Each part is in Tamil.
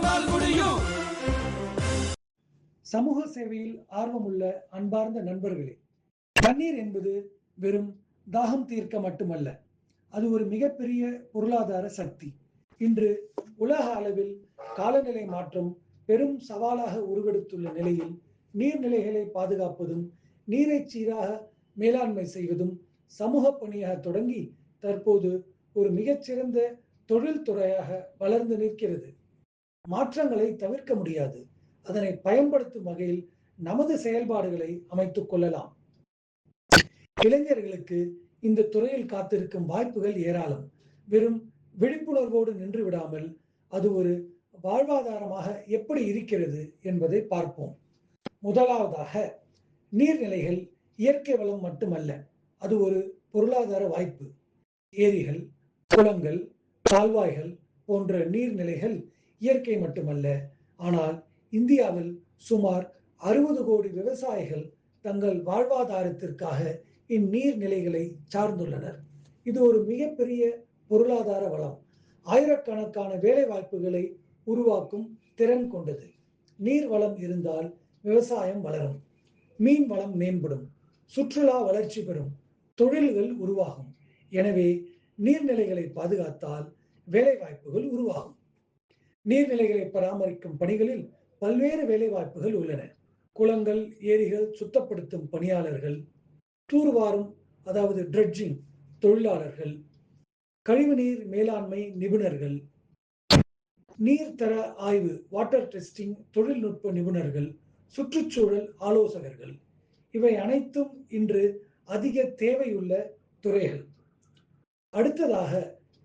நம்மால் முடியும். சமூக சேவையில் ஆர்வமுள்ள அன்பார்ந்த நண்பர்களே, தண்ணீர் என்பது வெறும் தாகம் தீர்க்க மட்டுமல்ல, அது ஒரு மிகப்பெரிய பொருளாதார சக்தி. இன்று உலக அளவில் காலநிலை மாற்றம் பெரும் சவாலாக உருவெடுத்துள்ள நிலையில் நீர்நிலைகளை பாதுகாப்பதும் நீரை சீராக மேலாண்மை செய்வதும் சமூக பணியாக தொடங்கி தற்போது ஒரு மிகச்சிறந்த தொழில்துறையாக வளர்ந்து நிற்கிறது. மாற்றங்களை தவிர்க்க முடியாது. அதனை பயன்படுத்தும் வகையில் நமது செயல்பாடுகளை அமைத்துக் கொள்ளலாம். இளைஞர்களுக்கு இந்த துறையில் காத்திருக்கும் வாய்ப்புகள் ஏராளம். வெறும் விழிப்புணர்வோடு நின்று விடாமல் அது ஒரு வாழ்வாதாரமாக எப்படி இருக்கிறது என்பதை பார்ப்போம். முதலாவதாக, நீர்நிலைகள் இயற்கை வளம் மட்டுமல்ல, அது ஒரு பொருளாதார வாய்ப்பு. ஏரிகள், குளங்கள், கால்வாய்கள் போன்ற நீர்நிலைகள் இயற்கை மட்டுமல்ல, ஆனால் இந்தியாவில் சுமார் 60 கோடி விவசாயிகள் தங்கள் வாழ்வாதாரத்திற்காக இந்நீர்நிலைகளை சார்ந்துள்ளனர். இது ஒரு மிகப்பெரிய பொருளாதார வளம். ஆயிரக்கணக்கான வேலை வாய்ப்புகளை உருவாக்கும் திறன் கொண்டது. நீர் வளம் இருந்தால் விவசாயம் வளரும், மீன் வளம் மேம்படும், சுற்றுலா வளர்ச்சி பெறும், தொழில்கள் உருவாகும். எனவே நீர்நிலைகளை பாதுகாத்தால் வேலை வாய்ப்புகள் உருவாகும். நீர்நிலைகளை பராமரிக்கும் பணிகளில் பல்வேறு வேலை வாய்ப்புகள் உள்ளன. குளங்கள், ஏரிகள் சுத்தப்படுத்தும் பணியாளர்கள், தூர்வாரும் அதாவது ட்ரெட்ஜிங் தொழிலாளர்கள், கழிவுநீர் மேலாண்மை நிபுணர்கள், நீர்த்தர ஆய்வு வாட்டர் டெஸ்டிங் தொழில்நுட்ப நிபுணர்கள், சுற்றுச்சூழல் ஆலோசகர்கள், இவை அனைத்தும் இன்று அதிக தேவையுள்ள துறைகள். அடுத்ததாக,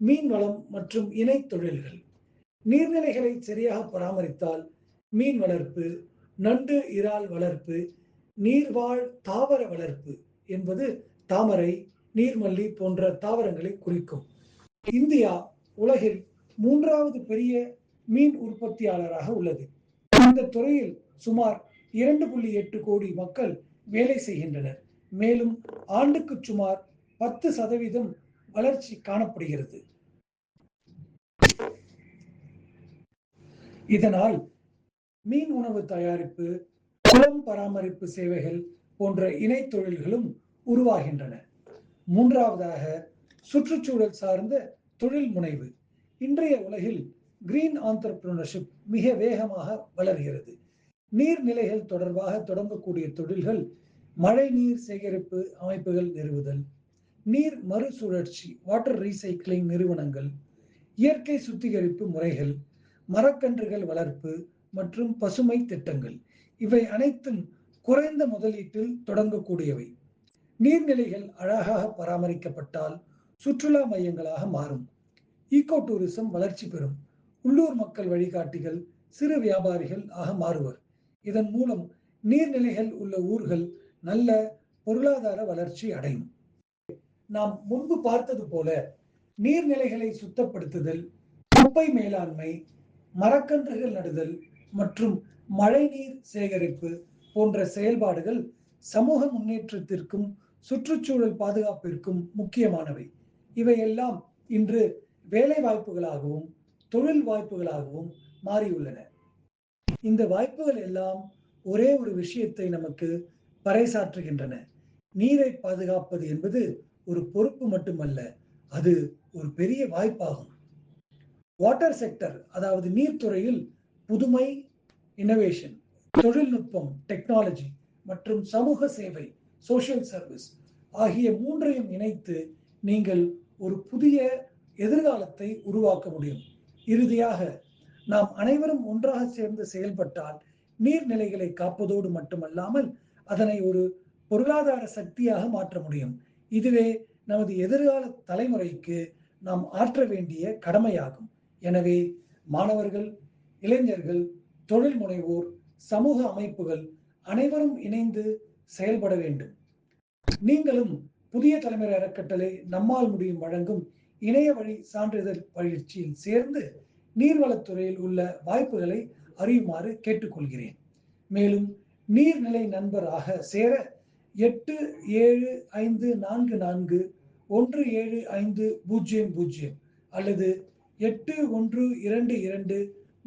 மீன்வளம் மற்றும் இணை தொழில்கள். நீர்நிலைகளை சரியாக பராமரித்தால் மீன் வளர்ப்பு, நண்டு இறால் வளர்ப்பு, நீர்வாழ் தாவர வளர்ப்பு என்பது தாமரை, நீர்மல்லி போன்ற தாவரங்களை குறிக்கும். இந்தியா உலகில் 3வது பெரிய மீன் உற்பத்தியாளராக உள்ளது. இந்த துறையில் சுமார் 2.8 கோடி மக்கள் வேலை செய்கின்றனர். மேலும் ஆண்டுக்கு சுமார் 10% வளர்ச்சி காணப்படுகிறது. இதனால் மீன் உணவு தயாரிப்பு, குளம் பராமரிப்பு சேவைகள் போன்ற இணை தொழில்களும் உருவாகின்றன. 3வதாக, சுற்றுச்சூழல் சார்ந்த தொழில் முனைவு. இன்றைய உலகில் கிரீன் ஆண்டர்பிரினர்ஷிப் மிக வேகமாக வளர்கிறது. நீர்நிலைகள் தொடர்பாக தொடங்கக்கூடிய தொழில்கள் மழை நீர் சேகரிப்பு அமைப்புகள் நிறுவுதல், நீர் மறுசுழற்சி வாட்டர் ரீசைக்கிளிங் நிறுவனங்கள், இயற்கை சுத்திகரிப்பு முறைகள், மரக்கன்றுகள் வளர்ப்பு மற்றும் பசுமை திட்டங்கள், இவை அனைத்தும் குறைந்த முதலீட்டில் தொடங்கக்கூடியவை. நீர்நிலைகள் அழகாக பராமரிக்கப்பட்டால் சுற்றுலா மையங்களாக மாறும். ஈகோ டூரிசம் வளர்ச்சி பெறும். உள்ளூர் மக்கள் வழிகாட்டிகள், சிறு வியாபாரிகள் ஆக மாறுவர். இதன் மூலம் நீர்நிலைகள் உள்ள ஊர்கள் நல்ல பொருளாதார வளர்ச்சி அடையும். நாம் முன்பு பார்த்தது போல நீர்நிலைகளை சுத்தப்படுத்துதல், குப்பை மேலாண்மை, மரக்கன்றுகள் நடுதல் மற்றும் மழைநீர் சேகரிப்பு போன்ற செயல்பாடுகள் சமூக முன்னேற்றத்திற்கும் சுற்றுச்சூழல் பாதுகாப்பிற்கும் முக்கியமானவை. இவையெல்லாம் இன்று வேலை வாய்ப்புகளாகவும் தொழில் வாய்ப்புகளாகவும் மாறியுள்ளன. இந்த வாய்ப்புகள் எல்லாம் ஒரே ஒரு விஷயத்தை நமக்கு பறைசாற்றுகின்றன. நீரை பாதுகாப்பது என்பது ஒரு பொறுப்பு மட்டுமல்ல, அது ஒரு பெரிய வாய்ப்பாகும். வாட்டர் செக்டர் அதாவது நீர்த்துறையில் புதுமை, இனோவேஷன், தொழில்நுட்பம் டெக்னாலஜி மற்றும் சமூக சேவை சோஷியல் சர்வீஸ் ஆகிய 3ஐயும் இணைத்து நீங்கள் ஒரு புதிய எதிர்காலத்தை உருவாக்க முடியும். இறுதியாக, நாம் அனைவரும் ஒன்றாக சேர்ந்து செயல்பட்டால் நீர்நிலைகளை காப்பதோடு மட்டுமல்லாமல் அதனை ஒரு பொருளாதார சக்தியாக மாற்ற முடியும். இதுவே நமது எதிர்கால தலைமுறைக்கு நாம் ஆற்ற வேண்டிய கடமையாகும். எனவே மாணவர்கள், இளைஞர்கள், தொழில் முனைவோர், சமூக அமைப்புகள் அனைவரும் இணைந்து செயல்பட வேண்டும். நீங்களும் புதிய தலைமுறை அறக்கட்டளை நம்மால் முடியும் வழங்கும் இணைய வழி சான்றிதழ் பயிற்சியில் சேர்ந்து நீர்வளத்துறையில் உள்ள வாய்ப்புகளை அறியுமாறு கேட்டுக்கொள்கிறேன். மேலும் நீர்நிலை நண்பராக சேர 8754417500 அல்லது 8122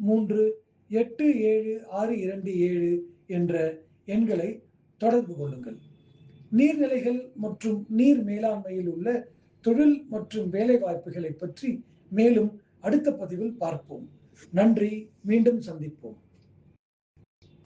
938767 என்ற எண்களை தொடர்பு கொள்ளுங்கள். நீர்நிலைகள் மற்றும் நீர் மேலாண்மையில் உள்ள தொழில் மற்றும் வேலை வாய்ப்புகளை பற்றி மேலும் அடுத்த பதிவில் பார்ப்போம். நன்றி. மீண்டும் சந்திப்போம்.